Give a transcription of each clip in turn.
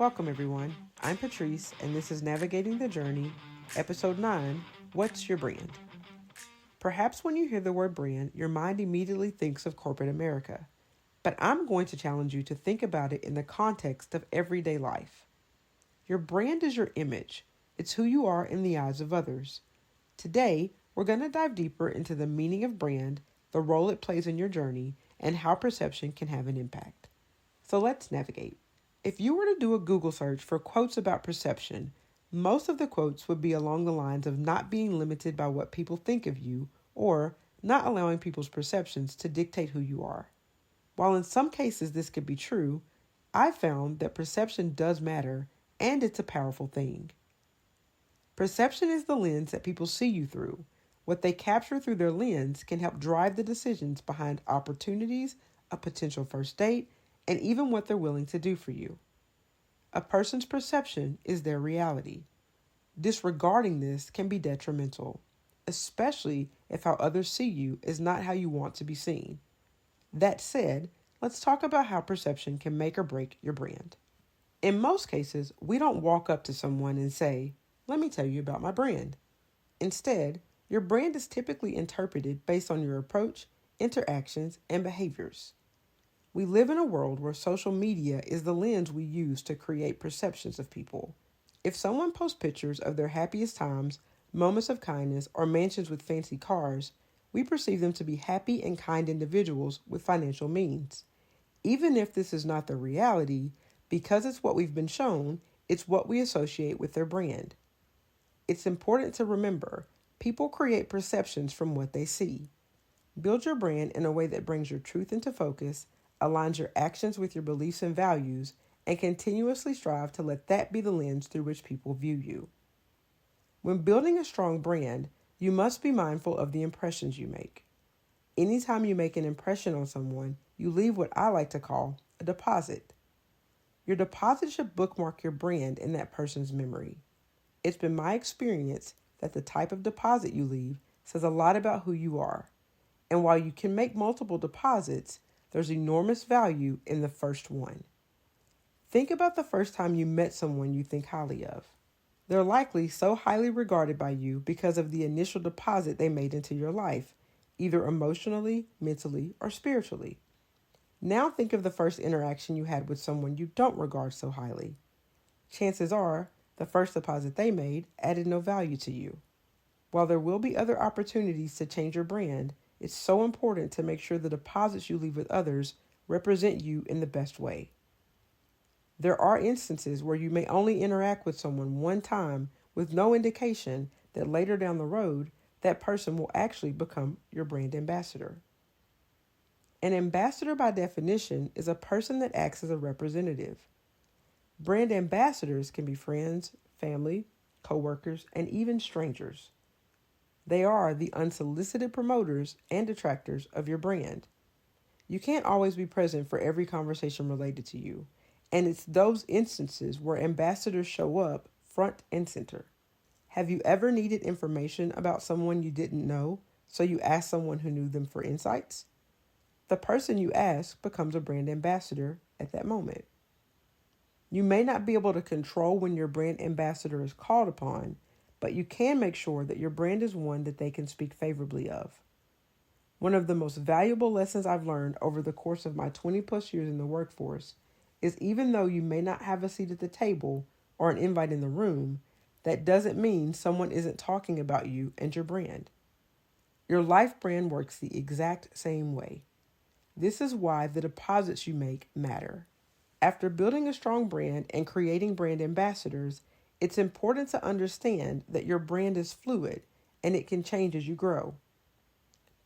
Welcome, everyone. I'm Patrice, and this is Navigating the Journey, Episode 9 What's Your Brand? Perhaps when you hear the word brand, your mind immediately thinks of corporate America. But I'm going to challenge you to think about it in the context of everyday life. Your brand is your image, it's who you are in the eyes of others. Today, we're going to dive deeper into the meaning of brand, the role it plays in your journey, and how perception can have an impact. So let's navigate. If you were to do a Google search for quotes about perception, most of the quotes would be along the lines of not being limited by what people think of you or not allowing people's perceptions to dictate who you are. While in some cases this could be true, I've found that perception does matter and it's a powerful thing. Perception is the lens that people see you through. What they capture through their lens can help drive the decisions behind opportunities, a potential first date, and even what they're willing to do for you. A person's perception is their reality. Disregarding this can be detrimental, especially if how others see you is not how you want to be seen. That said, let's talk about how perception can make or break your brand. In most cases, we don't walk up to someone and say, "Let me tell you about my brand." Instead, your brand is typically interpreted based on your approach, interactions, and behaviors. We live in a world where social media is the lens we use to create perceptions of people. If someone posts pictures of their happiest times, moments of kindness, or mansions with fancy cars, we perceive them to be happy and kind individuals with financial means. Even if this is not the reality, because it's what we've been shown, it's what we associate with their brand. It's important to remember, people create perceptions from what they see. Build your brand in a way that brings your truth into focus, aligns your actions with your beliefs and values, and continuously strive to let that be the lens through which people view you. When building a strong brand, you must be mindful of the impressions you make. Anytime you make an impression on someone, you leave what I like to call a deposit. Your deposit should bookmark your brand in that person's memory. It's been my experience that the type of deposit you leave says a lot about who you are. And while you can make multiple deposits, there's enormous value in the first one. Think about the first time you met someone you think highly of. They're likely so highly regarded by you because of the initial deposit they made into your life, either emotionally, mentally, or spiritually. Now think of the first interaction you had with someone you don't regard so highly. Chances are, the first deposit they made added no value to you. While there will be other opportunities to change your brand, it's so important to make sure the deposits you leave with others represent you in the best way. There are instances where you may only interact with someone one time with no indication that later down the road, that person will actually become your brand ambassador. An ambassador, by definition, is a person that acts as a representative. Brand ambassadors can be friends, family, co-workers, and even strangers. They are the unsolicited promoters and detractors of your brand. You can't always be present for every conversation related to you, and it's those instances where ambassadors show up front and center. Have you ever needed information about someone you didn't know, so you asked someone who knew them for insights? The person you ask becomes a brand ambassador at that moment. You may not be able to control when your brand ambassador is called upon, but you can make sure that your brand is one that they can speak favorably of. One of the most valuable lessons I've learned over the course of my 20 plus years in the workforce is even though you may not have a seat at the table or an invite in the room, that doesn't mean someone isn't talking about you and your brand. Your life brand works the exact same way. This is why the deposits you make matter. After building a strong brand and creating brand ambassadors, it's important to understand that your brand is fluid and it can change as you grow.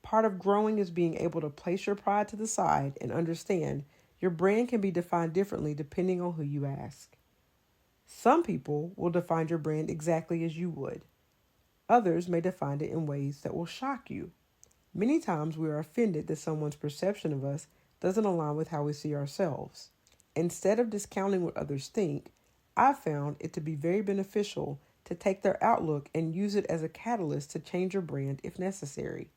Part of growing is being able to place your pride to the side and understand your brand can be defined differently depending on who you ask. Some people will define your brand exactly as you would. Others may define it in ways that will shock you. Many times we are offended that someone's perception of us doesn't align with how we see ourselves. Instead of discounting what others think, I've found it to be very beneficial to take their outlook and use it as a catalyst to change your brand if necessary.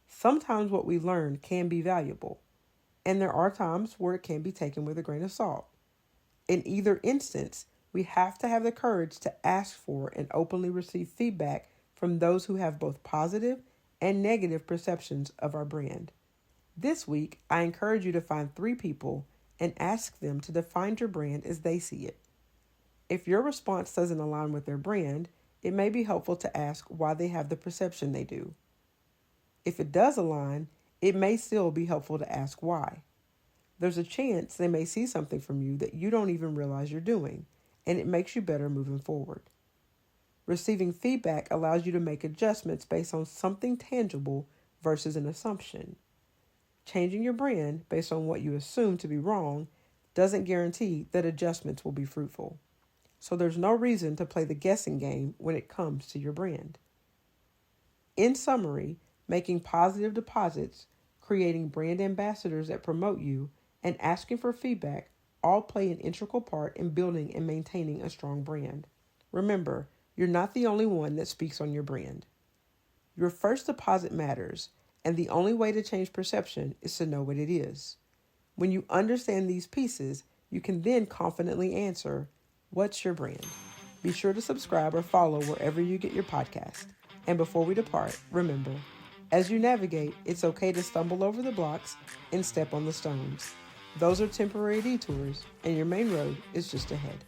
Sometimes what we learn can be valuable, and there are times where it can be taken with a grain of salt. In either instance, we have to have the courage to ask for and openly receive feedback from those who have both positive and negative perceptions of our brand. This week, I encourage you to find 3 people and ask them to define your brand as they see it. If your response doesn't align with their brand, it may be helpful to ask why they have the perception they do. If it does align, it may still be helpful to ask why. There's a chance they may see something from you that you don't even realize you're doing, and it makes you better moving forward. Receiving feedback allows you to make adjustments based on something tangible versus an assumption. Changing your brand based on what you assume to be wrong doesn't guarantee that adjustments will be fruitful. So there's no reason to play the guessing game when it comes to your brand. In summary, making positive deposits, creating brand ambassadors that promote you, and asking for feedback all play an integral part in building and maintaining a strong brand. Remember, you're not the only one that speaks on your brand. Your first deposit matters, and the only way to change perception is to know what it is. When you understand these pieces, you can then confidently answer, what's your brand? Be sure to subscribe or follow wherever you get your podcast. And before we depart, remember, as you navigate, it's okay to stumble over the blocks and step on the stones. Those are temporary detours, and your main road is just ahead.